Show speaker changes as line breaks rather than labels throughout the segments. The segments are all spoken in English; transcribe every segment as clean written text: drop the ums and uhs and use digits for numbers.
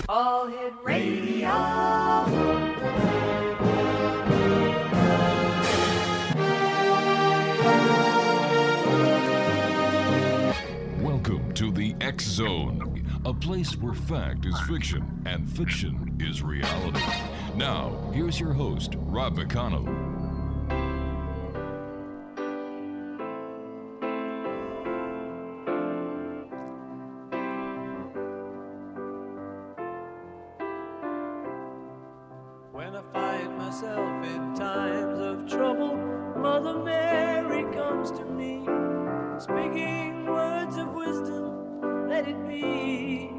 All Hit Radio.
Welcome to the X Zone, a place where fact is fiction and fiction is reality. Now, here's your host, Rob McConnell.
When I find myself in times of trouble, Mother Mary comes to me, speaking words of wisdom, let it be.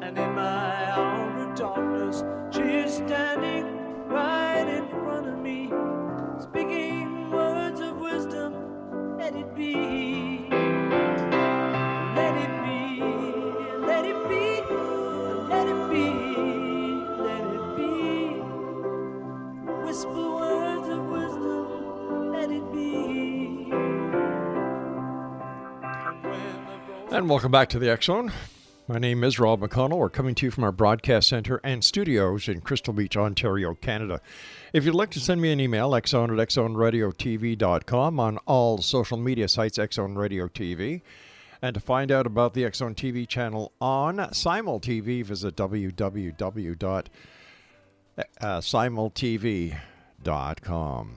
And in my hour of darkness, she is standing right in front of me, speaking words of wisdom, let it be. Let it be, let it be, let it be, let it be. Whisper words of wisdom, let it be.
And welcome back to the X Zone. My name is Rob McConnell. We're coming to you from our broadcast center and studios in Crystal Beach, Ontario, Canada. If you'd like to send me an email, xzone@xzoneradiotv.com, on all social media sites, X Zone Radio TV. And to find out about the X Zone TV channel on Simul TV, visit www.simultv.com.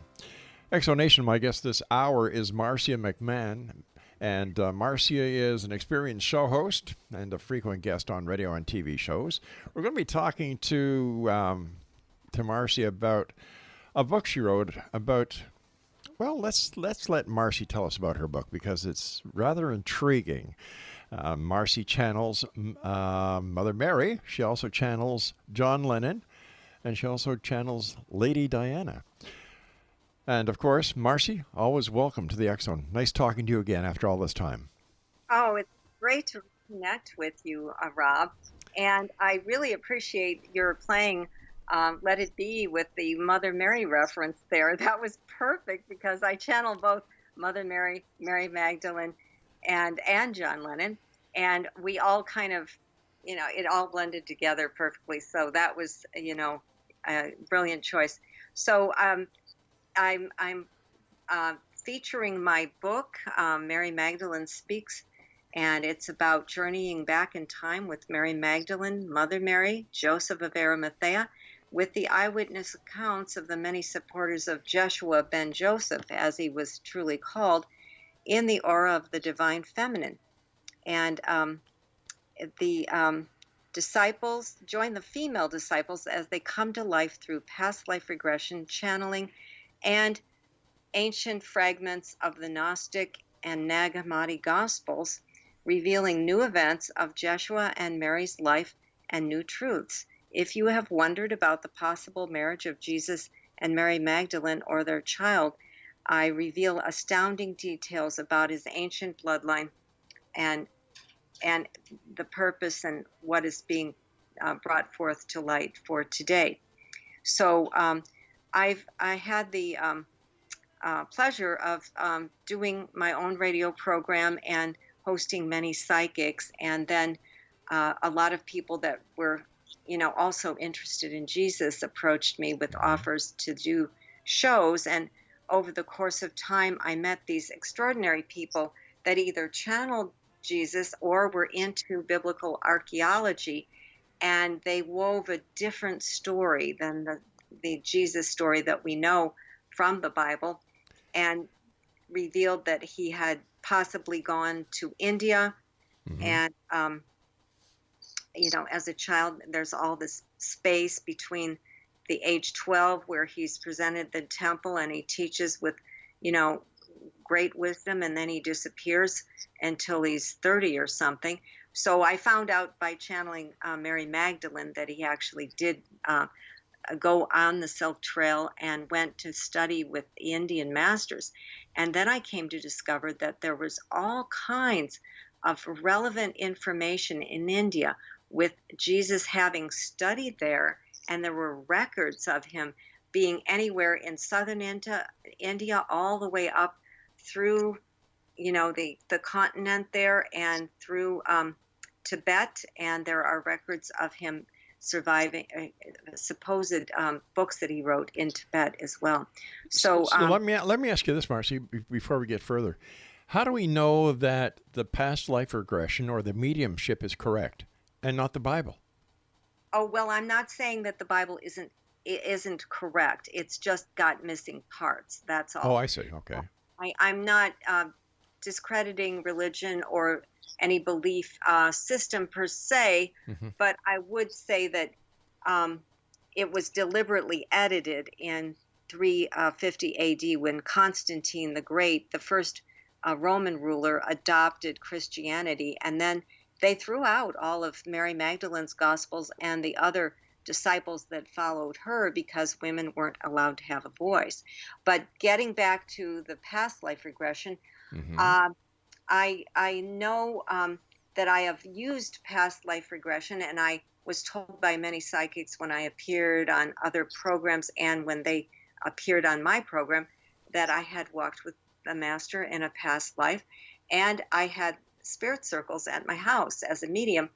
X Zone Nation, my guest this hour is Marcia McMahon. And Marcia is an experienced show host and a frequent guest on radio and TV shows. We're going to be talking to Marcia about a book she wrote about. Well, let's let Marcia tell us about her book because it's rather intriguing. Marcia channels Mother Mary. She also channels John Lennon, and she also channels Lady Diana. And, of course, Marcia, always welcome to the X Zone. Nice talking to you again after all this time.
Oh, it's great to connect with you, Rob. And I really appreciate your playing Let It Be with the Mother Mary reference there. That was perfect because I channel both Mother Mary, Mary Magdalene, and John Lennon. And we all kind of, it all blended together perfectly. So that was, a brilliant choice. So, I'm featuring my book, Mary Magdalene Speaks, and it's about journeying back in time with Mary Magdalene, Mother Mary, Joseph of Arimathea, with the eyewitness accounts of the many supporters of Jeshua ben Joseph, as he was truly called, in the aura of the divine feminine. And the disciples join the female disciples as they come to life through past life regression, channeling, and ancient fragments of the Gnostic and Nag Hammadi Gospels, revealing new events of Jeshua and Mary's life and new truths. If you have wondered about the possible marriage of Jesus and Mary Magdalene or their child, I reveal astounding details about his ancient bloodline and the purpose and what is being brought forth to light for today. So, I had the pleasure of doing my own radio program and hosting many psychics, and then a lot of people that were, also interested in Jesus approached me with offers to do shows. And over the course of time, I met these extraordinary people that either channeled Jesus or were into biblical archaeology, and they wove a different story than the Jesus story that we know from the Bible, and revealed that he had possibly gone to India. Mm-hmm. And, as a child, there's all this space between the age 12 where he's presented the temple and he teaches with, great wisdom, and then he disappears until he's 30 or something. So I found out by channeling Mary Magdalene that he actually did go on the Silk Trail and went to study with the Indian masters. And then I came to discover that there was all kinds of relevant information in India with Jesus having studied there, and there were records of him being anywhere in southern India all the way up through, the continent there, and through Tibet, and there are records of him surviving supposed books that he wrote in Tibet as well. So,
let me ask you this, Marcy, before we get further. How do we know that the past life regression or the mediumship is correct and not the Bible?
oh well, I'm not saying that the Bible isn't correct. It's just got missing parts. That's all.
Oh, I see. Okay.
I'm not discrediting religion or any belief system per se, but I would say that it was deliberately edited in 350 AD when Constantine the Great, the first Roman ruler, adopted Christianity, and then they threw out all of Mary Magdalene's Gospels and the other disciples that followed her because women weren't allowed to have a voice. But getting back to the past life regression, I know that I have used past life regression, and I was told by many psychics when I appeared on other programs and when they appeared on my program that I had walked with the master in a past life, and I had spirit circles at my house as a medium,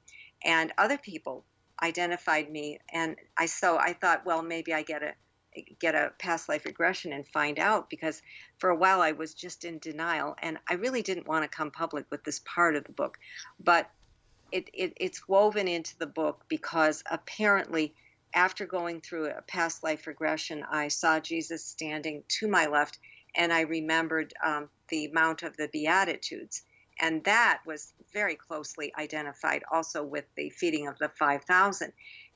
and other people identified me, and I thought, well, maybe I get a past life regression and find out, because for a while I was just in denial, and I really didn't want to come public with this part of the book, but it's woven into the book because apparently after going through a past life regression, I saw Jesus standing to my left, and I remembered the Mount of the Beatitudes. And that was very closely identified also with the feeding of the 5,000.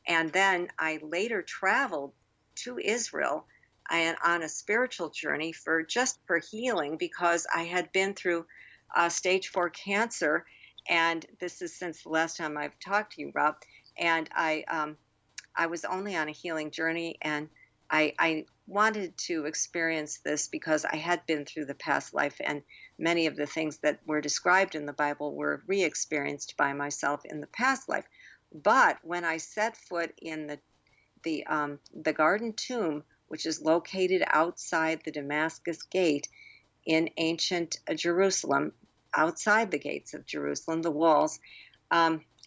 And then I later traveled to Israel and on a spiritual journey for healing, because I had been through stage 4 cancer. And this is since the last time I've talked to you, Rob. And I was only on a healing journey, and I wanted to experience this because I had been through the past life, and many of the things that were described in the Bible were re-experienced by myself in the past life. But when I set foot in the Garden Tomb, which is located outside the Damascus Gate in ancient Jerusalem, outside the gates of Jerusalem, the walls,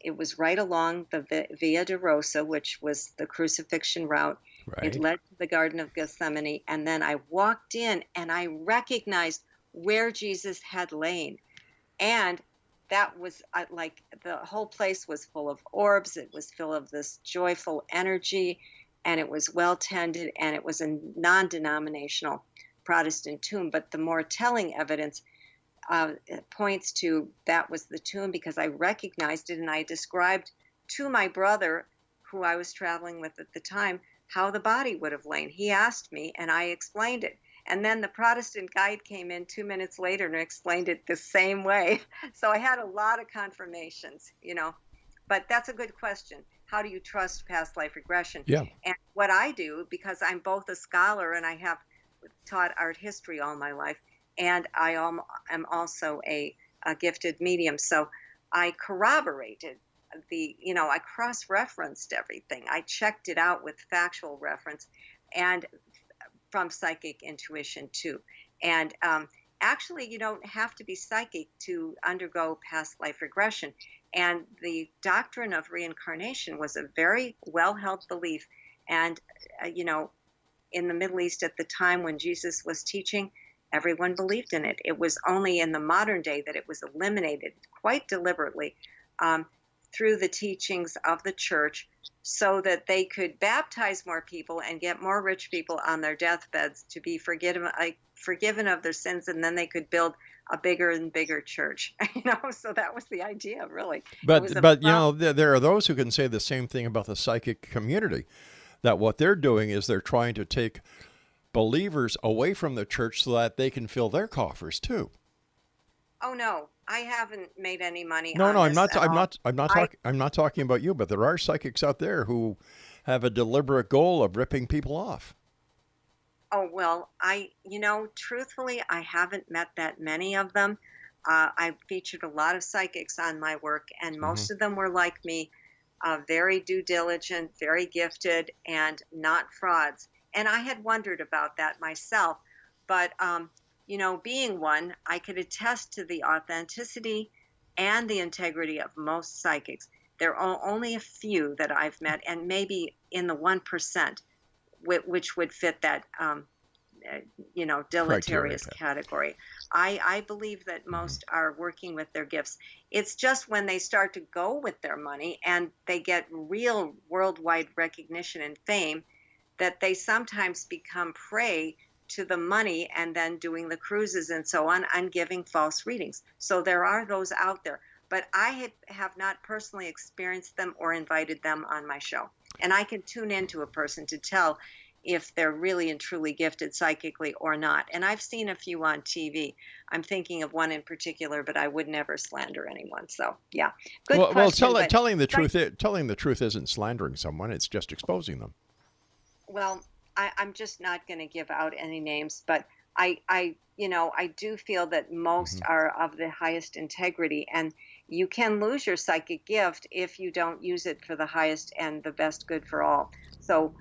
it was right along the Via Dolorosa, which was the crucifixion route.
Right.
It led to the Garden of Gethsemane, and then I walked in and I recognized where Jesus had lain. And that was like the whole place was full of orbs. It was full of this joyful energy, and it was well tended, and it was a non-denominational Protestant tomb. But the more telling evidence points to that was the tomb, because I recognized it, and I described to my brother, who I was traveling with at the time, how the body would have lain. He asked me, and I explained it. And then the Protestant guide came in 2 minutes later and explained it the same way. So I had a lot of confirmations, But that's a good question. How do you trust past life regression?
Yeah.
And what I do, because I'm both a scholar and I have taught art history all my life, and I am also a gifted medium. So I corroborated I cross-referenced everything. I checked it out with factual reference and from psychic intuition too. And actually, you don't have to be psychic to undergo past life regression. And the doctrine of reincarnation was a very well-held belief. And, in the Middle East at the time when Jesus was teaching, everyone believed in it. It was only in the modern day that it was eliminated quite deliberately through the teachings of the church, so that they could baptize more people and get more rich people on their deathbeds to be forgiven of their sins, and then they could build a bigger and bigger church. So that was the idea, really.
But there are those who can say the same thing about the psychic community, that what they're doing is they're trying to take believers away from the church so that they can fill their coffers too.
Oh no, I haven't made any money.
No,
on
I'm
this
not.
at
I'm not talking about you, but there are psychics out there who have a deliberate goal of ripping people off.
Oh well, truthfully, I haven't met that many of them. I featured a lot of psychics on my work, and most of them were like me, very due diligent, very gifted, and not frauds. And I had wondered about that myself, but being one, I could attest to the authenticity and the integrity of most psychics. There are only a few that I've met, and maybe in the 1%, which would fit that, deleterious category. I believe that most are working with their gifts. It's just when they start to go with their money and they get real worldwide recognition and fame that they sometimes become prey to the money and then doing the cruises and so on and giving false readings. So there are those out there, but I have not personally experienced them or invited them on my show. And I can tune into a person to tell if they're really and truly gifted psychically or not. And I've seen a few on TV. I'm thinking of one in particular, but I would never slander anyone. So, yeah. Good question.
Well, telling the truth isn't slandering someone. It's just exposing them.
Well, I'm just not going to give out any names, but I do feel that most are of the highest integrity, and you can lose your psychic gift if you don't use it for the highest and the best good for all. So,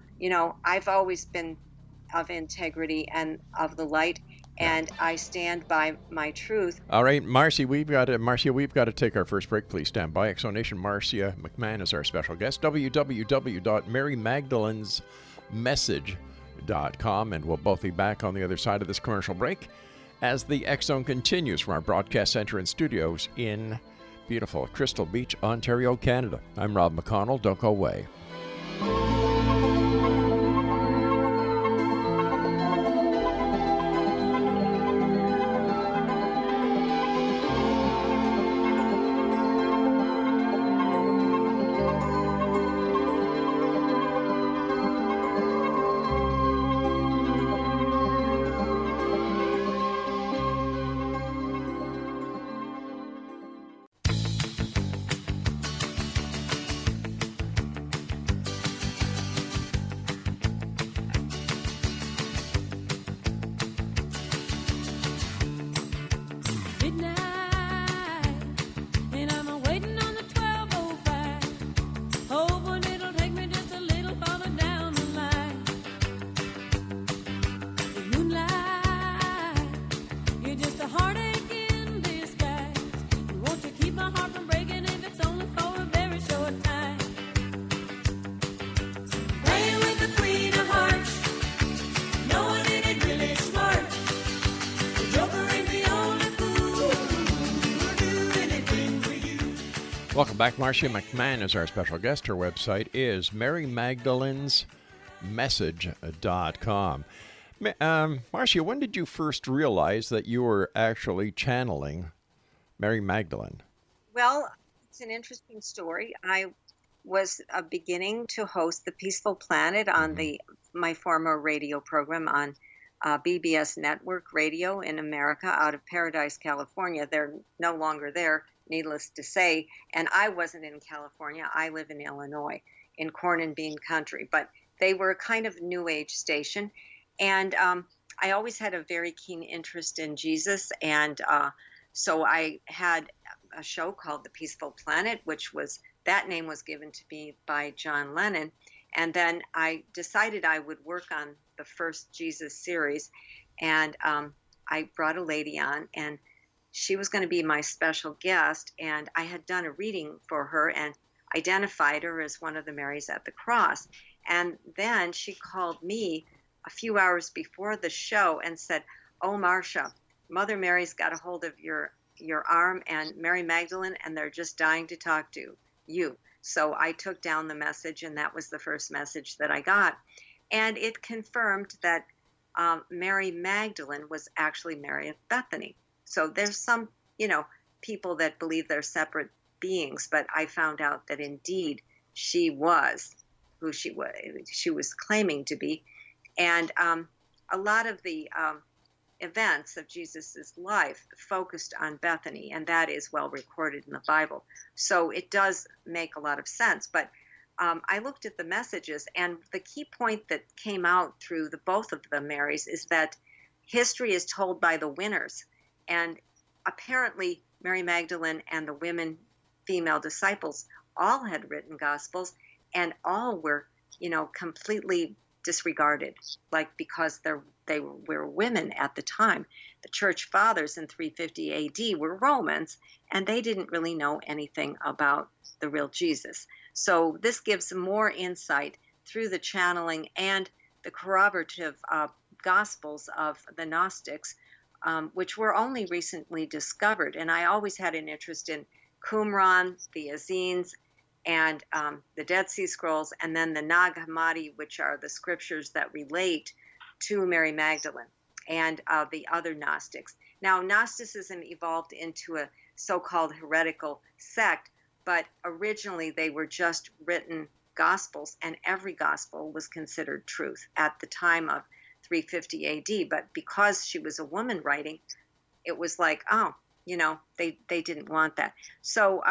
I've always been of integrity and of the light, and I stand by my truth.
All right, Marcia, we've got to take our first break. Please stand by. Exonation Marcia McMahon is our special guest. www.marymagdalenesmessage.com, and we'll both be back on the other side of this commercial break as the X Zone continues from our broadcast center and studios in beautiful Crystal Beach, Ontario, Canada. I'm Rob McConnell. Don't go away. Welcome back. Marcia McMahon is our special guest. Her website is marymagdalenesmessage.com. Marcia, when did you first realize that you were actually channeling Mary Magdalene?
Well, it's an interesting story. I was beginning to host the Peaceful Planet on my former radio program on BBS Network Radio in America out of Paradise, California. They're no longer there, needless to say. And I wasn't in California. I live in Illinois, in corn and bean country. But they were a kind of new age station. And I always had a very keen interest in Jesus. And so I had a show called The Peaceful Planet, that name was given to me by John Lennon. And then I decided I would work on the first Jesus series. And I brought a lady on, and she was going to be my special guest. And I had done a reading for her and identified her as one of the Marys at the Cross. And then she called me a few hours before the show and said, "Oh, Marcia, Mother Mary's got a hold of your arm and Mary Magdalene, and they're just dying to talk to you." So I took down the message, and that was the first message that I got. And it confirmed that Mary Magdalene was actually Mary of Bethany. So there's some, people that believe they're separate beings, but I found out that indeed she was who she was claiming to be. And a lot of the events of Jesus's life focused on Bethany, and that is well recorded in the Bible. So it does make a lot of sense. But I looked at the messages, and the key point that came out through both of the Marys is that history is told by the winners. And apparently Mary Magdalene and the female disciples all had written gospels, and all were, completely disregarded, because they were women at the time. The church fathers in 350 AD were Romans, and they didn't really know anything about the real Jesus. So this gives more insight through the channeling and the corroborative gospels of the Gnostics, which were only recently discovered. And I always had an interest in Qumran, the Essenes, and the Dead Sea Scrolls, and then the Nag Hammadi, which are the scriptures that relate to Mary Magdalene and the other Gnostics. Now, Gnosticism evolved into a so-called heretical sect, but originally they were just written gospels, and every gospel was considered truth at the time of 350 AD. But because she was a woman writing, it was like, oh, they didn't want that. So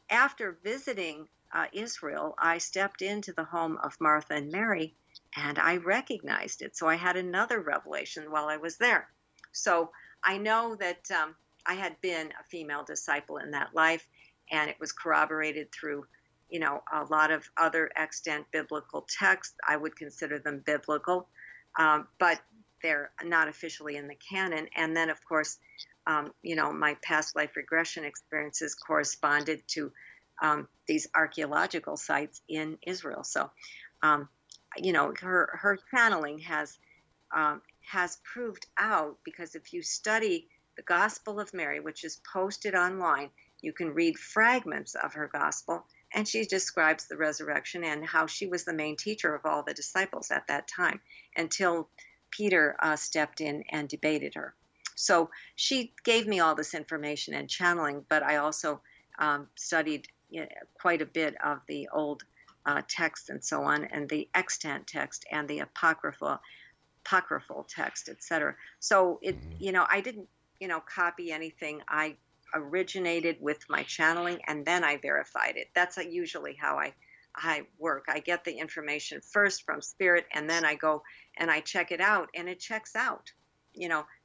after visiting Israel, I stepped into the home of Martha and Mary, and I recognized it. So I had another revelation while I was there. So I know that I had been a female disciple in that life, and it was corroborated through, a lot of other extant biblical texts. I would consider them biblical, but they're not officially in the canon. And then, of course, my past life regression experiences corresponded to these archaeological sites in Israel. So, her channeling has proved out, because if you study the Gospel of Mary, which is posted online, you can read fragments of her gospel, and she describes the resurrection and how she was the main teacher of all the disciples at that time until Peter stepped in and debated her. So she gave me all this information and channeling, but I also studied quite a bit of the old texts and so on, and the extant text and the apocryphal text, etc. So I didn't copy anything. I originated with my channeling, and then I verified it. That's usually how I work. I get the information first from spirit, and then I go and I check it out, and it checks out.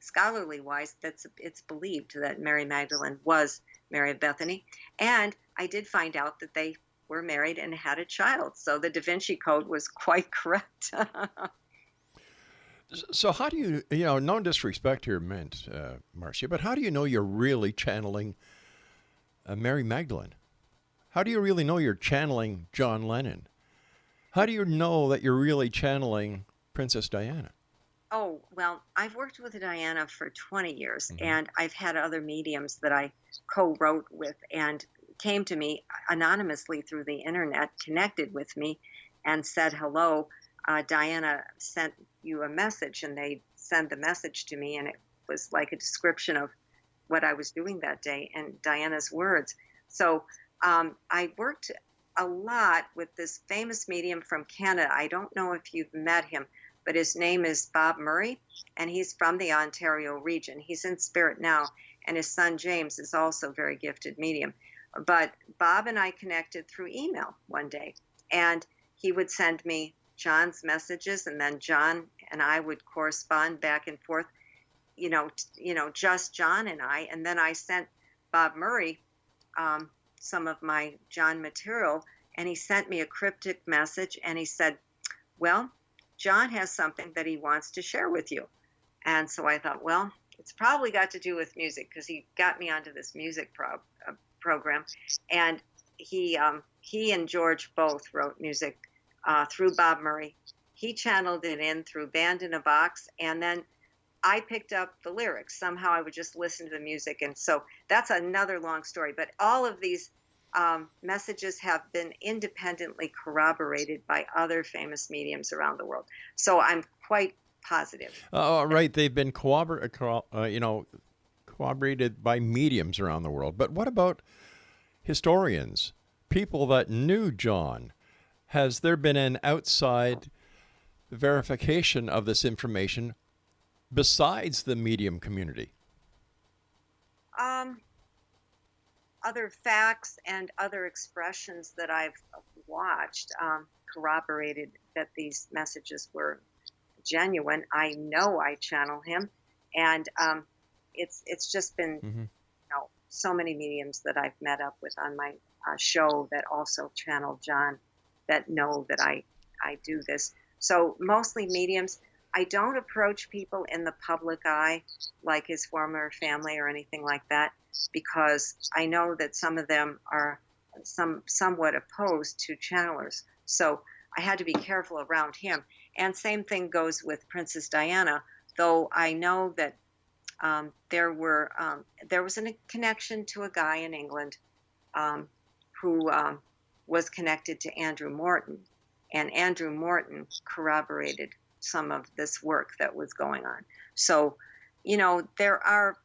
Scholarly wise, it's believed that Mary Magdalene was Mary of Bethany, and I did find out that they were married and had a child. So the Da Vinci Code was quite correct.
So how do you, no disrespect here meant, Marcia, but how do you know you're really channeling Mary Magdalene? How do you really know you're channeling John Lennon? How do you know that you're really channeling Princess Diana?
Oh, well, I've worked with Diana for 20 years,
Mm-hmm.
and I've had other mediums that I co-wrote with and came to me anonymously through the internet, connected with me, and said, hello, Diana sent you a message, and they sent the message to me, and it was like a description of what I was doing that day and Diana's words. So I worked a lot with this famous medium from Canada. I don't know if you've met him, but his name is Bob Murray, and he's from the Ontario region. He's in spirit now, and his son James is also a very gifted medium. But Bob and I connected through email one day, and he would send me John's messages, and then John and I would correspond back and forth, just John and I. And then I sent Bob Murray some of my John material, and he sent me a cryptic message, and he said, well, John has something that he wants to share with you. And so I thought, well, it's probably got to do with music, because he got me onto this music program. And he and George both wrote music through Bob Murray. He channeled it in through Band in a Box, and then I picked up the lyrics. Somehow I would just listen to the music, and so that's another long story. But all of these messages have been independently corroborated by other famous mediums around the world. So I'm quite positive.
Right, they've been corroborated by mediums around the world. But what about historians, people that knew John? Has there been an outside verification of this information besides the medium community?
Other facts and other expressions that I've watched corroborated that these messages were genuine. I know I channel him, and it's just been so many mediums that I've met up with on my show that also channel John, that know that I do this. So mostly mediums. I don't approach people in the public eye like his former family or anything like that, because I know that some of them are somewhat opposed to channelers. So I had to be careful around him. And same thing goes with Princess Diana, though I know that there was a connection to a guy in England who was connected to Andrew Morton, and Andrew Morton corroborated some of this work that was going on. So, there are,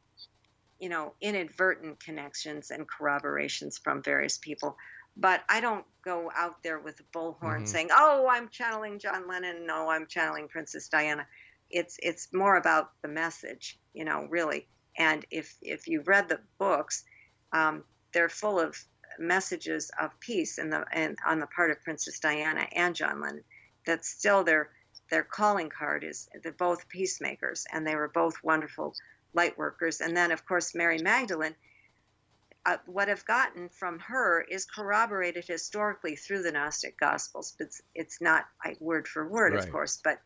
inadvertent connections and corroborations from various people, but I don't go out there with a bullhorn saying, "Oh, I'm channeling John Lennon. No, I'm channeling Princess Diana." It's more about the message, really. And if you've read the books, they're full of messages of peace and on the part of Princess Diana and John Lennon. That's still their calling card, is they're both peacemakers, and they were both wonderful light workers. And then, of course, Mary Magdalene, what I've gotten from her is corroborated historically through the Gnostic Gospels. But it's not word for word,
Right.
of course, but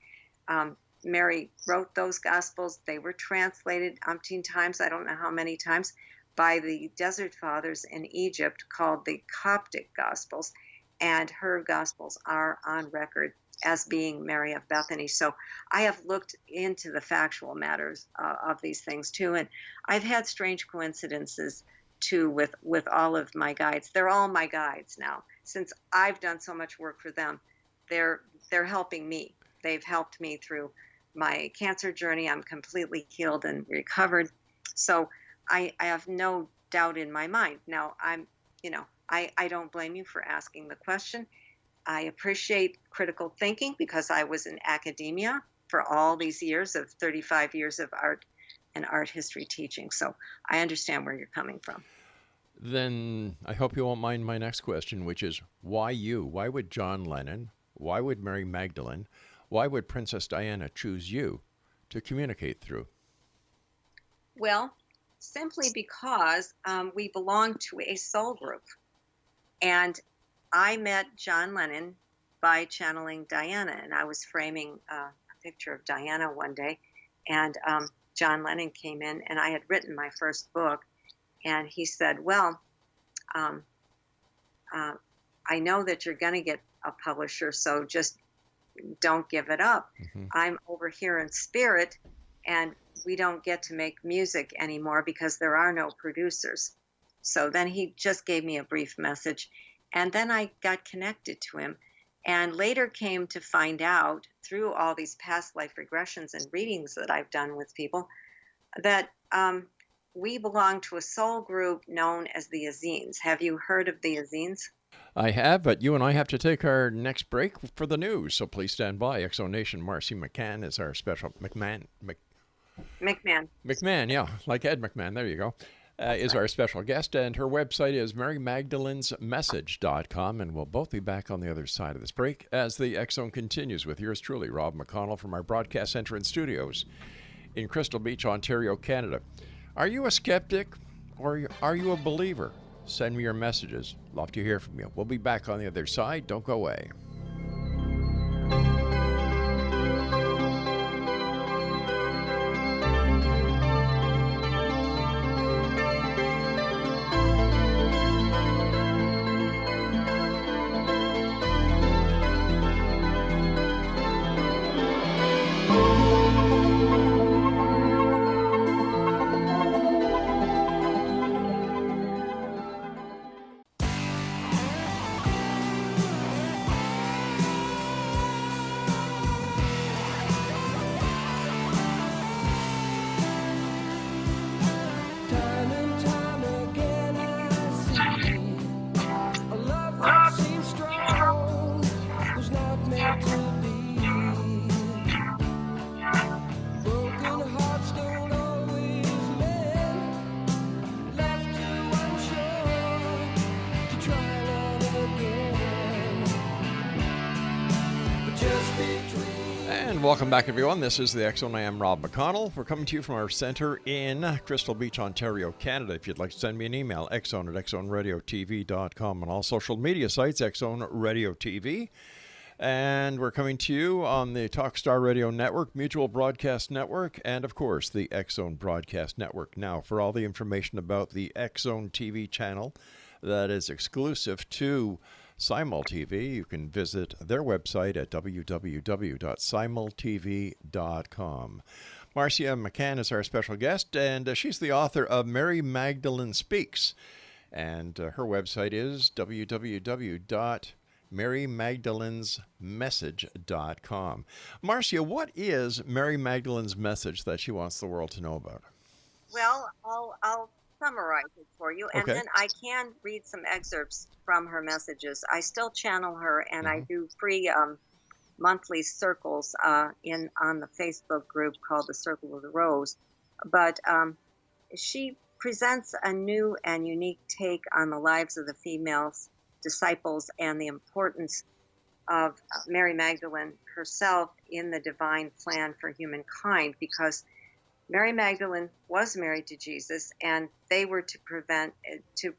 Mary wrote those Gospels. They were translated umpteen times, I don't know how many times, by the Desert Fathers in Egypt, called the Coptic Gospels, and her Gospels are on record as being Mary of Bethany. So I have looked into the factual matters of these things too, and I've had strange coincidences too with all of my guides. They're all my guides now. Since I've done so much work for them, they're helping me. They've helped me through my cancer journey. I'm completely healed and recovered. So I have no doubt in my mind. Now, I don't blame you for asking the question. I appreciate critical thinking because I was in academia for all these years of 35 years of art and art history teaching. So I understand where you're coming from.
Then I hope you won't mind my next question, which is, why you? Why would John Lennon? Why would Mary Magdalene? Why would Princess Diana choose you to communicate through?
Well, simply because we belong to a soul group. And I met John Lennon by channeling Diana, and I was framing a picture of Diana one day, and John Lennon came in, and I had written my first book, and he said, "Well, I know that you're going to get a publisher, so just don't give it up. I'm over here in spirit, and we don't get to make music anymore because there are no producers." So then he just gave me a brief message, and then I got connected to him, and later came to find out through all these past life regressions and readings that I've done with people that we belong to a soul group known as the Essenes. Have you heard of the Essenes?
I have, but you and I have to take our next break for the news, so please stand by. Exonation Marcia McCann is our special
McMahon.
McMahon, yeah, like Ed McMahon, there you go, is our special guest, and her website is marymagdalensmessage.com, and we'll both be back on the other side of this break as the X-Zone continues with yours truly, Rob McConnell, from our broadcast center and studios in Crystal Beach, Ontario, Canada. Are you a skeptic or are you a believer? Send me your messages. Love to hear from you. We'll be back on the other side. Don't go away.
Time and time again I see a love that seems strong was not meant to be. Broken hearts don't always mend, left too unsure to try love again. But just between
And welcome back, everyone. This is the X-Zone. I am Rob McConnell. We're coming to you from our center in Crystal Beach, Ontario, Canada. If you'd like to send me an email, xzone@xzoneradiotv.com, on all social media sites, X-Zone Radio TV. And we're coming to you on the Talkstar Radio Network, Mutual Broadcast Network, and of course the X-Zone Broadcast Network. Now, for all the information about the X-Zone TV channel that is exclusive to Simul TV, you can visit their website at www.simultv.com. Marcia McCann is our special guest, and she's the author of Mary Magdalene Speaks. And her website is www.marymagdalenesmessage.com. Marcia, what is Mary Magdalene's message that she wants the world to know about?
Well, I'll summarize it for you, and
Okay.
then I can read some excerpts from her messages. I still channel her, and I do free monthly circles on the Facebook group called the Circle of the Rose. But she presents a new and unique take on the lives of the female disciples and the importance of Mary Magdalene herself in the divine plan for humankind, because Mary Magdalene was married to Jesus, and they were to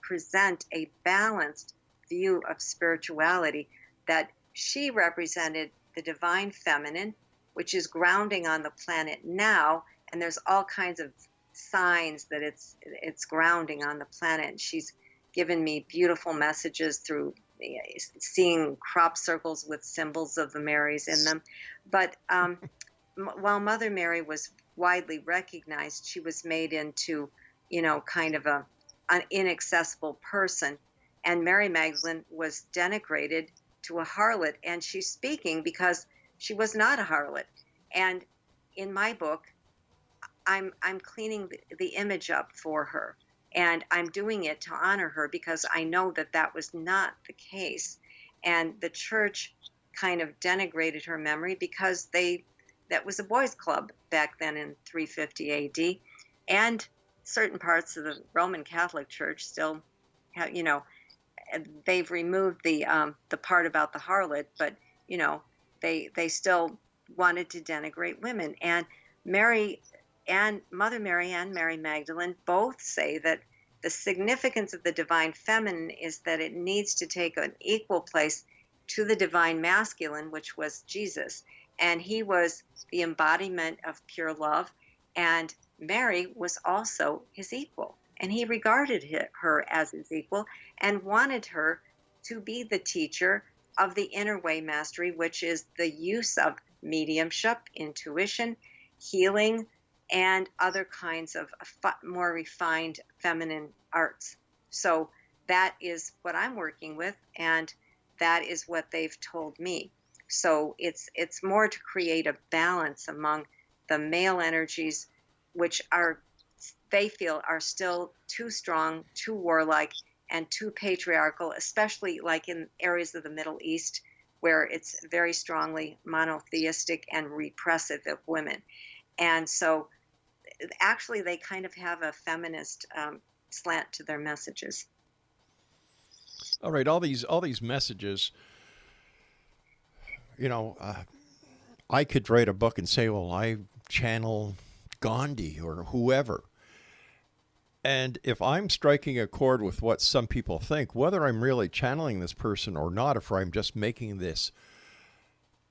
present a balanced view of spirituality, that she represented the divine feminine, which is grounding on the planet now, and there's all kinds of signs that it's grounding on the planet. And she's given me beautiful messages through seeing crop circles with symbols of the Marys in them. But while Mother Mary was widely recognized, she was made into, kind of an inaccessible person. And Mary Magdalene was denigrated to a harlot. And she's speaking because she was not a harlot. And in my book, I'm cleaning the image up for her. And I'm doing it to honor her because I know that that was not the case. And the church kind of denigrated her memory because that was a boys' club back then in 350 AD. And certain parts of the Roman Catholic Church still have, they've removed the part about the harlot, but, they still wanted to denigrate women. And Mother Mary and Mary Magdalene both say that the significance of the divine feminine is that it needs to take an equal place to the divine masculine, which was Jesus. And he was the embodiment of pure love, and Mary was also his equal. And he regarded her as his equal and wanted her to be the teacher of the inner way mastery, which is the use of mediumship, intuition, healing, and other kinds of more refined feminine arts. So that is what I'm working with, and that is what they've told me. So it's more to create a balance among the male energies, which they feel are still too strong, too warlike, and too patriarchal, especially like in areas of the Middle East, where it's very strongly monotheistic and repressive of women. And so actually they kind of have a feminist slant to their messages.
All right, all these messages, I could write a book and say, well, I channel Gandhi or whoever. And if I'm striking a chord with what some people think, whether I'm really channeling this person or not, if I'm just making this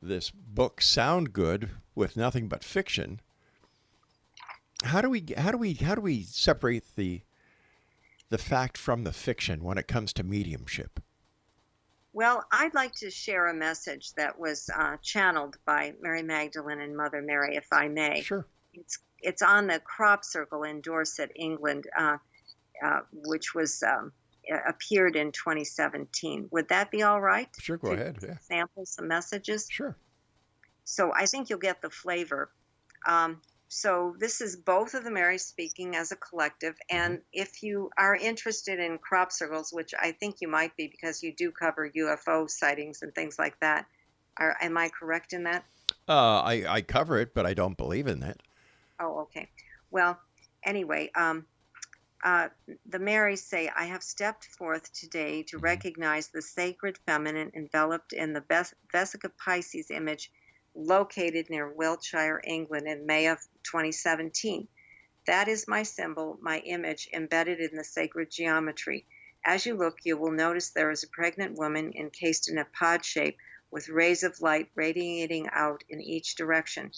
book sound good with nothing but fiction, how do we separate the fact from the fiction when it comes to mediumship?
Well, I'd like to share a message that was channeled by Mary Magdalene and Mother Mary, if I may.
Sure.
It's on the crop circle in Dorset, England, which was appeared in 2017. Would that be all right?
Sure, go ahead. Yeah.
Sample some messages?
Sure.
So I think you'll get the flavor. So this is both of the Marys speaking as a collective. And if you are interested in crop circles, which I think you might be because you do cover UFO sightings and things like that, am I correct in that?
I cover it, but I don't believe in that.
Oh, okay. Well, anyway, the Marys say, I have stepped forth today to recognize the sacred feminine enveloped in the Vesica Pisces image located near Wiltshire, England in May of 2017. That is my symbol, my image embedded in the sacred geometry. As you look, you will notice there is a pregnant woman encased in a pod shape with rays of light radiating out in each direction.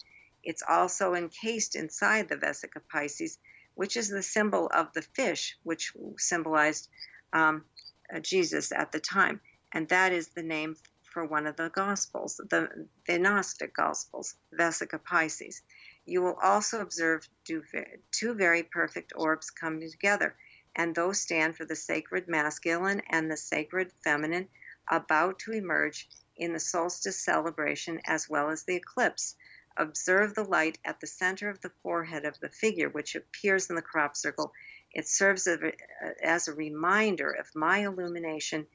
It's also encased inside the Vesica Pisces, which is the symbol of the fish, which symbolized Jesus at the time. And that is the name for one of the Gospels, the Gnostic Gospels, Vesica Pisces. You will also observe two very perfect orbs coming together, and those stand for the sacred masculine and the sacred feminine, about to emerge in the solstice celebration as well as the eclipse. Observe the light at the center of the forehead of the figure, which appears in the crop circle. It serves as a reminder of my illumination,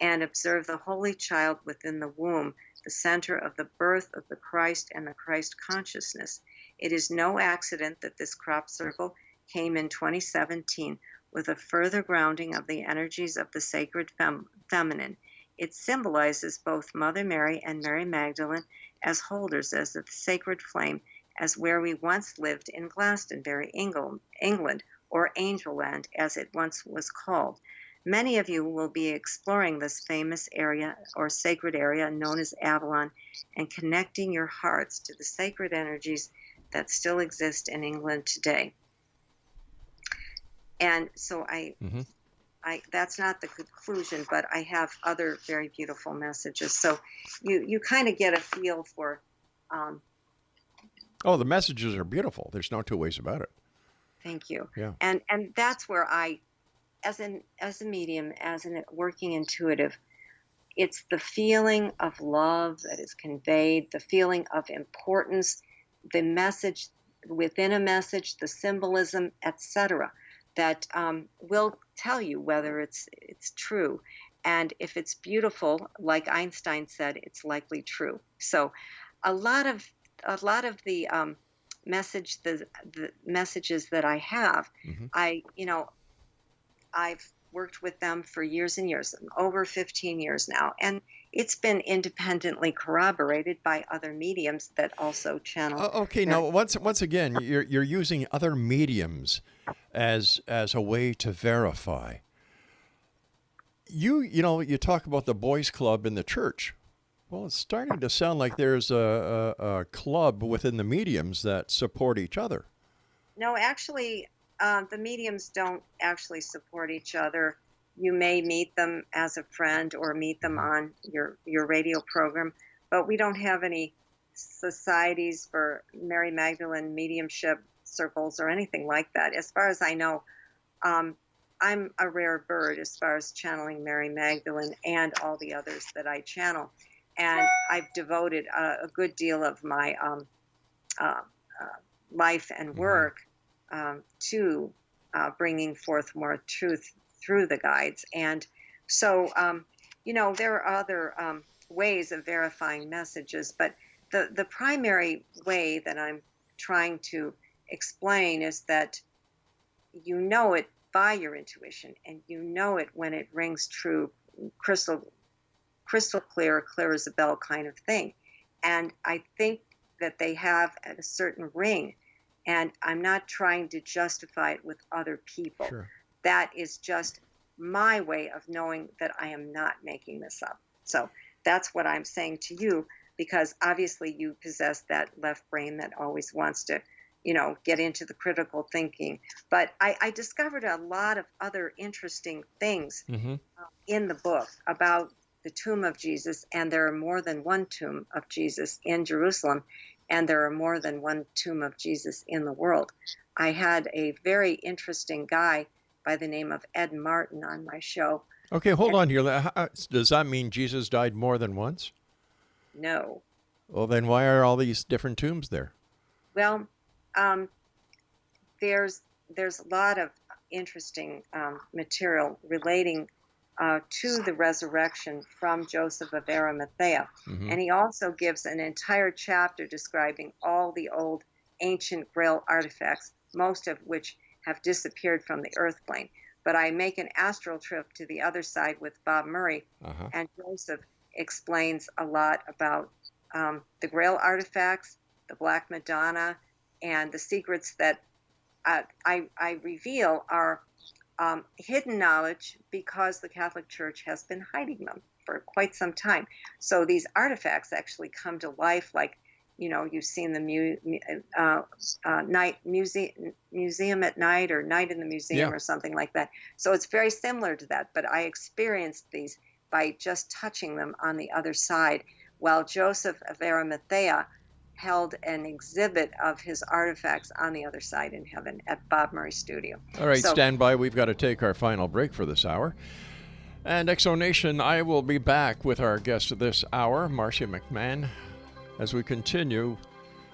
and observe the Holy Child within the womb, the center of the birth of the Christ and the Christ consciousness. It is no accident that this crop circle came in 2017 with a further grounding of the energies of the sacred feminine. It symbolizes both Mother Mary and Mary Magdalene as holders as the sacred flame, as where we once lived in Glastonbury, England, or Angel Land, as it once was called. Many of you will be exploring this famous area or sacred area known as Avalon and connecting your hearts to the sacred energies that still exist in England today. And so that's not the conclusion, but I have other very beautiful messages. So you kind of get a feel for.
Oh, the messages are beautiful. There's no two ways about it.
Thank you.
Yeah.
And that's where I, as a medium, as a working intuitive, it's the feeling of love that is conveyed, the feeling of importance, the message within a message, the symbolism, etc., that will tell you whether it's true. And if it's beautiful, like Einstein said, it's likely true. So a lot of the messages that I have, I've worked with them for years and years, over 15 years now, and it's been independently corroborated by other mediums that also channel.
Okay, now once again, you're using other mediums as a way to verify. You talk about the boys' club in the church. Well, it's starting to sound like there's a club within the mediums that support each other.
No, actually, the mediums don't actually support each other. You may meet them as a friend or meet them on your radio program, but we don't have any societies for Mary Magdalene mediumship circles or anything like that. As far as I know, I'm a rare bird as far as channeling Mary Magdalene and all the others that I channel. And I've devoted a good deal of my life and work to bringing forth more truth through the guides. And so, there are other ways of verifying messages, but the primary way that I'm trying to explain is that you know it by your intuition, and you know it when it rings true, crystal clear as a bell kind of thing. And I think that they have a certain ring, and I'm not trying to justify it with other people.
Sure.
That is just my way of knowing that I am not making this up. So that's what I'm saying to you, because obviously you possess that left brain that always wants to, get into the critical thinking. But I discovered a lot of other interesting things in the book about the tomb of Jesus, and there are more than one tomb of Jesus in Jerusalem, and there are more than one tomb of Jesus in the world. I had a very interesting guy by the name of Ed Martin on my show.
Okay, hold on here. Does that mean Jesus died more than once?
No.
Well, then why are all these different tombs there?
Well, there's a lot of interesting material relating to the resurrection from Joseph of Arimathea. And he also gives an entire chapter describing all the old ancient Grail artifacts, most of which have disappeared from the earth plane. But I make an astral trip to the other side with Bob Murray, and Joseph explains a lot about the Grail artifacts, the Black Madonna, and the secrets that I reveal are hidden knowledge because the Catholic Church has been hiding them for quite some time. So these artifacts actually come to life, like, you've seen the museum at night, or Night in the Museum,
Yeah.
or something like that. So it's very similar to that, but I experienced these by just touching them on the other side, while Joseph of Arimathea held an exhibit of his artifacts on the other side in heaven at Bob Murray Studio.
All right,
So,
stand by. We've got to take our final break for this hour. And Exo Nation, I will be back with our guest of this hour, Marcia McMahon, as we continue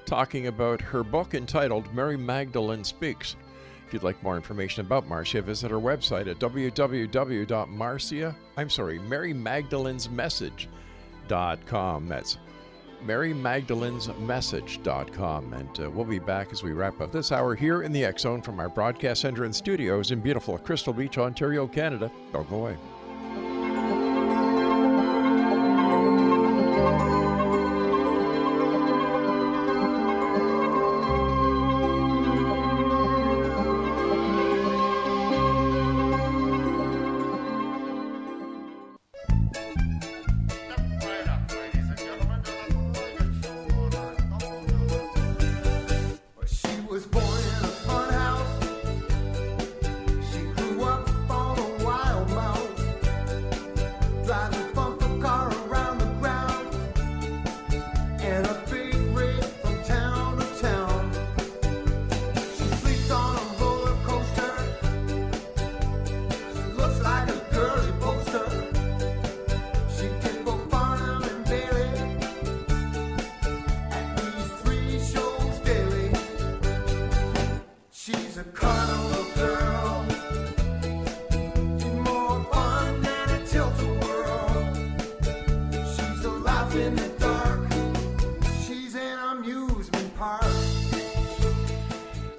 talking about her book entitled Mary Magdalene Speaks. If you'd like more information about Marcia, visit her website at marymagdalenesmessage.com. That's marymagdalenesmessage.com. And we'll be back as we wrap up this hour here in the X Zone from our broadcast center and studios in beautiful Crystal Beach, Ontario, Canada. Don't go away.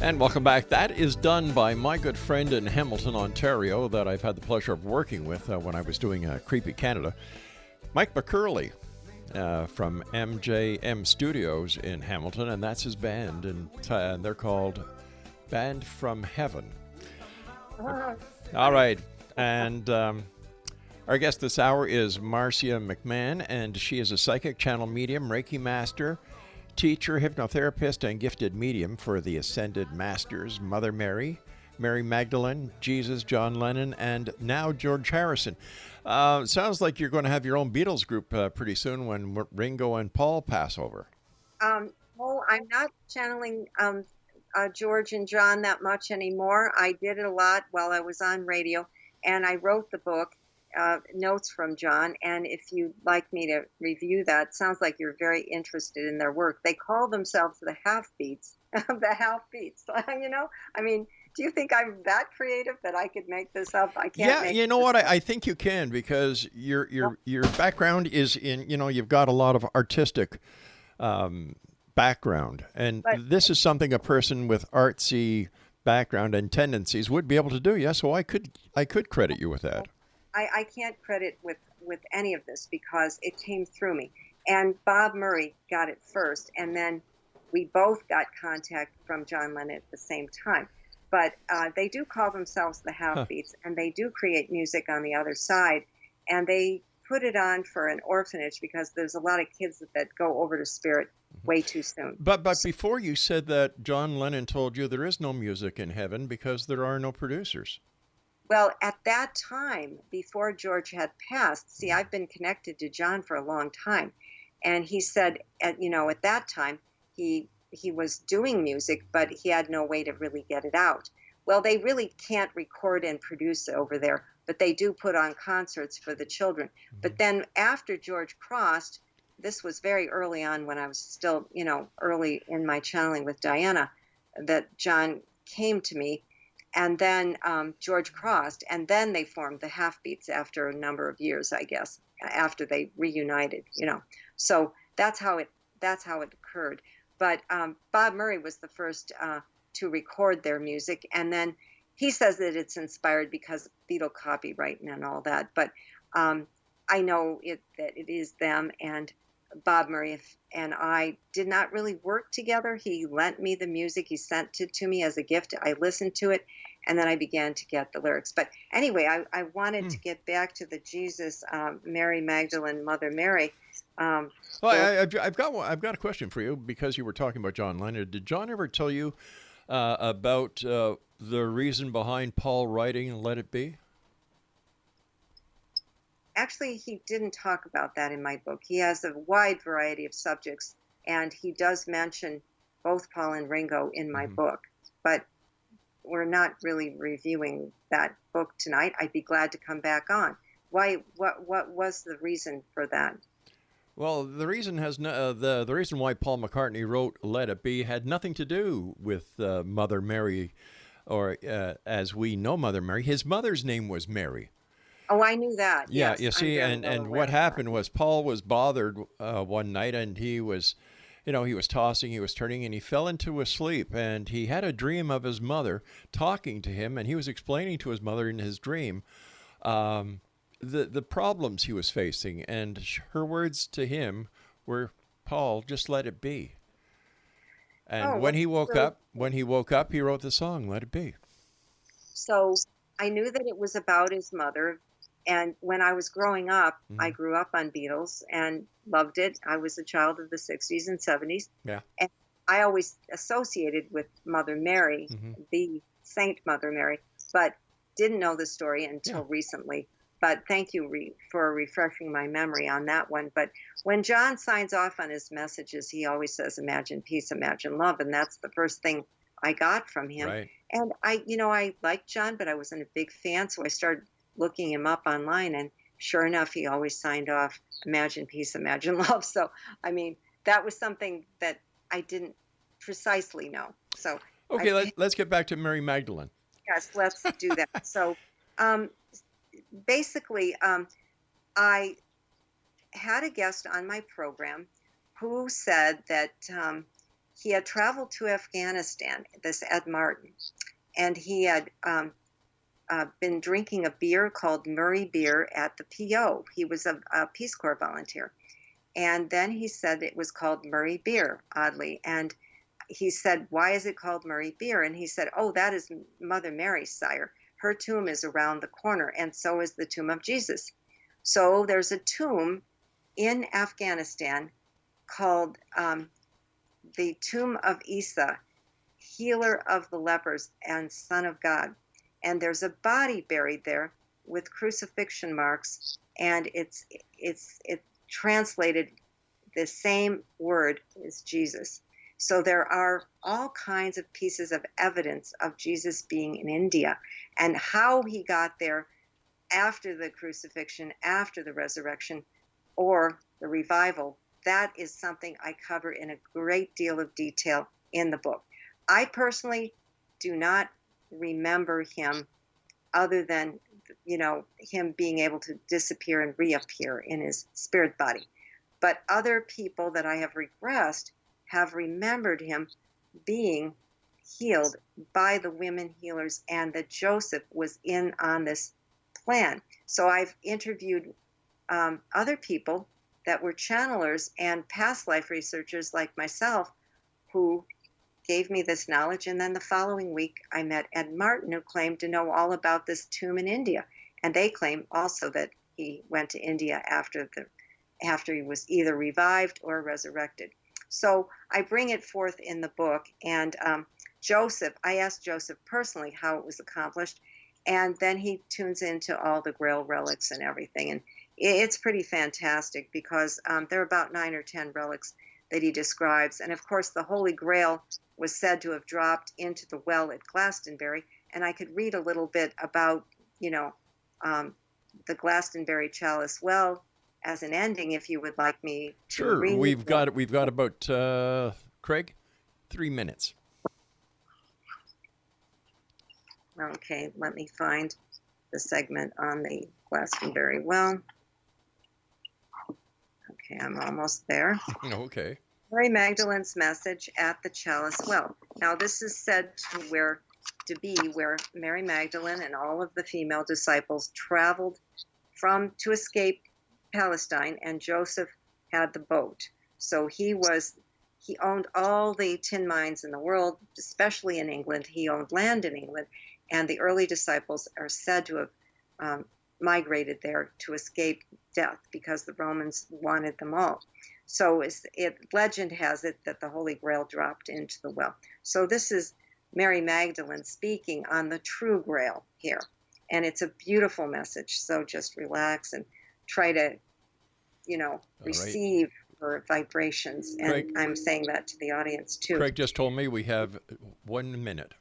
And welcome back. That is done by my good friend in Hamilton, Ontario, that I've had the pleasure of working with when I was doing Creepy Canada, Mike McCurley from MJM Studios in Hamilton, and that's his band, and they're called Band from Heaven. All right, and our guest this hour is Marcia McMahon, and she is a psychic channel medium, Reiki master, teacher, hypnotherapist, and gifted medium for the Ascended Masters, Mother Mary, Mary Magdalene, Jesus, John Lennon, and now George Harrison. Sounds like you're going to have your own Beatles group pretty soon when Ringo and Paul pass over.
Well, I'm not channeling George and John that much anymore. I did it a lot while I was on radio, and I wrote the book, Notes from John, and if you'd like me to review that, sounds like you're very interested in their work. They call themselves the Half-Beats. The Half-Beats. I mean, do you think I'm that creative that I could make this up? I can't.
Yeah, you know what? I think you can, because your background is in, you've got a lot of artistic background, and this is something a person with artsy background and tendencies would be able to do. Yeah, so I could credit you with that.
I can't credit with any of this because it came through me. And Bob Murray got it first, and then we both got contact from John Lennon at the same time. But they do call themselves the Half-Beats, and they do create music on the other side. And they put it on for an orphanage because there's a lot of kids that go over to spirit way too soon.
But before you said that John Lennon told you there is no music in heaven because there are no producers.
Well, at that time, before George had passed, see, I've been connected to John for a long time. And he said, at that time, he was doing music, but he had no way to really get it out. Well, they really can't record and produce over there, but they do put on concerts for the children. But then after George crossed, this was very early on when I was still, early in my channeling with Diana, that John came to me. And then George crossed, and then they formed the Half-Beats after a number of years, I guess, after they reunited, So that's how it occurred. But Bob Murray was the first to record their music, and then he says that it's inspired because of Beatle copyright and all that. But I know that it is them, and Bob Murray and I did not really work together. He lent me the music. He sent it to me as a gift. I listened to it, And then I began to get the lyrics. But anyway, I wanted to get back to the Jesus, Mary Magdalene, Mother Mary.
Well, I've got a question for you, because you were talking about John Lennon. Did John ever tell you about the reason behind Paul writing "Let It Be"?
Actually, he didn't talk about that in my book. He has a wide variety of subjects, and he does mention both Paul and Ringo in my book. But we're not really reviewing that book tonight. I'd be glad to come back on. Why? What was the reason for that?
Well, the reason the reason why Paul McCartney wrote "Let It Be" had nothing to do with Mother Mary, or as we know Mother Mary. His mother's name was Mary.
Oh, I knew that.
Yeah,
yes,
you see, and what happened was Paul was bothered one night, and he was, he was tossing, he was turning, and he fell into a sleep, and he had a dream of his mother talking to him, and he was explaining to his mother in his dream the problems he was facing, and her words to him were, "Paul, just let it be." And when he woke up, he wrote the song "Let It Be."
So I knew that it was about his mother. And when I was growing up, I grew up on Beatles and loved it. I was a child of the 60s and 70s.
Yeah.
And I always associated with Mother Mary, the Saint Mother Mary, but didn't know the story until recently. But thank you for refreshing my memory on that one. But when John signs off on his messages, he always says, "Imagine peace, imagine love." And that's the first thing I got from him.
Right.
And I liked John, but I wasn't a big fan. So I started looking him up online, and sure enough, he always signed off, "Imagine peace, imagine love." So, I mean, that was something that I didn't precisely know. So,
okay, let's get back to Mary Magdalene.
Yes, let's do that. So, basically, I had a guest on my program who said that he had traveled to Afghanistan, this Ed Martin, and he had been drinking a beer called Murray beer at the PO. He was a Peace Corps volunteer. And then he said it was called Murray beer, oddly. And he said, "Why is it called Murray beer?" And he said, "Oh, that is Mother Mary, sire. Her tomb is around the corner, and so is the tomb of Jesus." So there's a tomb in Afghanistan called the Tomb of Isa, healer of the lepers and son of God. And there's a body buried there with crucifixion marks, and it's translated the same word as Jesus. So there are all kinds of pieces of evidence of Jesus being in India, and how he got there after the crucifixion, after the resurrection, or the revival. That is something I cover in a great deal of detail in the book. I personally do not remember him other than, him being able to disappear and reappear in his spirit body. But other people that I have regressed have remembered him being healed by the women healers, and that Joseph was in on this plan. So I've interviewed other people that were channelers and past life researchers like myself who gave me this knowledge. And then the following week, I met Ed Martin, who claimed to know all about this tomb in India. And they claim also that he went to India after he was either revived or resurrected. So I bring it forth in the book. And I asked Joseph personally how it was accomplished. And then he tunes into all the Grail relics and everything. And it's pretty fantastic, because there are about 9 or 10 relics that he describes. And of course, the Holy Grail was said to have dropped into the well at Glastonbury. And I could read a little bit about, the Glastonbury Chalice well as an ending, if you would like me to
Sure.
read.
We've got about, Craig, 3 minutes.
Okay, let me find the segment on the Glastonbury well. Okay, I'm almost there.
Okay.
Mary Magdalene's message at the Chalice well. Now, this is said to be where Mary Magdalene and all of the female disciples traveled to escape Palestine, and Joseph had the boat. So he owned all the tin mines in the world, especially in England. He owned land in England, And the early disciples are said to have migrated there to escape death because the Romans wanted them all. So legend has it that the Holy Grail dropped into the well. So this is Mary Magdalene speaking on the true Grail here. And it's a beautiful message. So just relax and try to, receive her vibrations. And
Craig,
I'm saying that to the audience too.
Craig just told me we have 1 minute.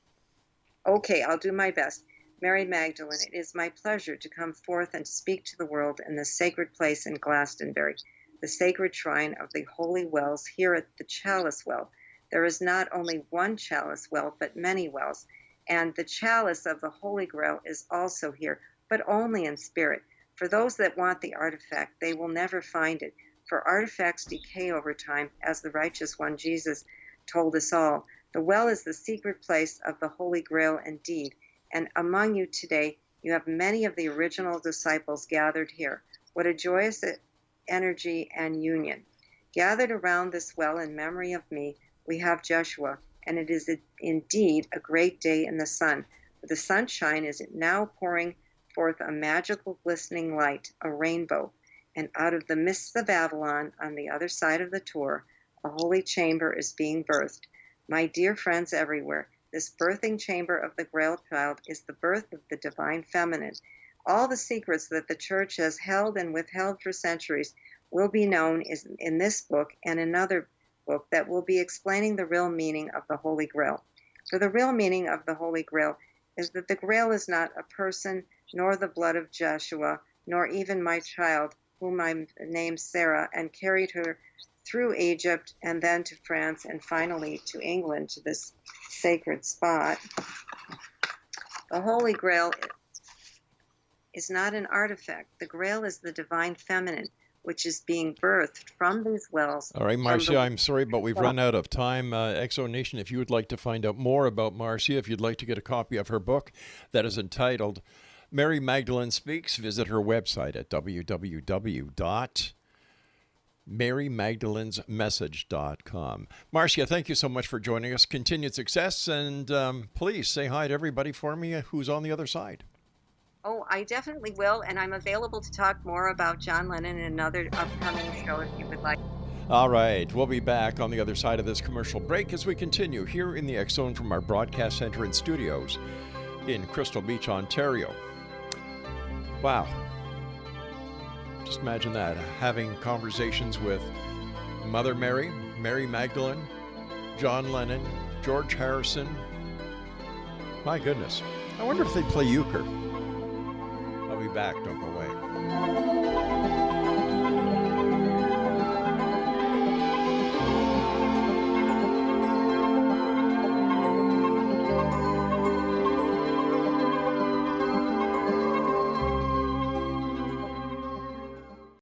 Okay, I'll do my best. Mary Magdalene, it is my pleasure to come forth and speak to the world in the sacred place in Glastonbury, the sacred shrine of the holy wells here at the Chalice Well. There is not only one Chalice Well, but many wells, and the chalice of the Holy Grail is also here, but only in spirit. For those that want the artifact, they will never find it, for artifacts decay over time, as the righteous one Jesus told us all. The well is the secret place of the Holy Grail indeed, and among you today, you have many of the original disciples gathered here. What a joyous energy and union. Gathered around this well in memory of me, we have Joshua, and it is indeed a great day in the sun. For the sunshine is now pouring forth a magical glistening light, a rainbow, and out of the mists of Avalon on the other side of the Tor, a holy chamber is being birthed. My dear friends everywhere, this birthing chamber of the Grail Child is the birth of the divine feminine. All the secrets that the Church has held and withheld for centuries will be known in this book and another book that will be explaining the real meaning of the Holy Grail. For the real meaning of the Holy Grail is that the Grail is not a person, nor the blood of Joshua, nor even my child, whom I named Sarah, and carried her through Egypt and then to France and finally to England, to this sacred spot. The Holy Grail is not an artifact. The Grail is the divine feminine, which is being birthed from these wells.
All right, Marcia, I'm sorry, but we've run out of time. Exo Nation, if you would like to find out more about Marcia, if you'd like to get a copy of her book that is entitled Mary Magdalene Speaks, visit her website at www.marymagdalenesmessage.com. Marcia, thank you so much for joining us. Continued success, and please say hi to everybody for me who's on the other side.
Oh, I definitely will, and I'm available to talk more about John Lennon in another upcoming show if you would like.
All right, we'll be back on the other side of this commercial break as we continue here in the X Zone from our broadcast center and studios in Crystal Beach, Ontario. Wow. Just imagine that, having conversations with Mother Mary, Mary Magdalene, John Lennon, George Harrison. My goodness. I wonder if they play euchre. I'll be back. Don't go away.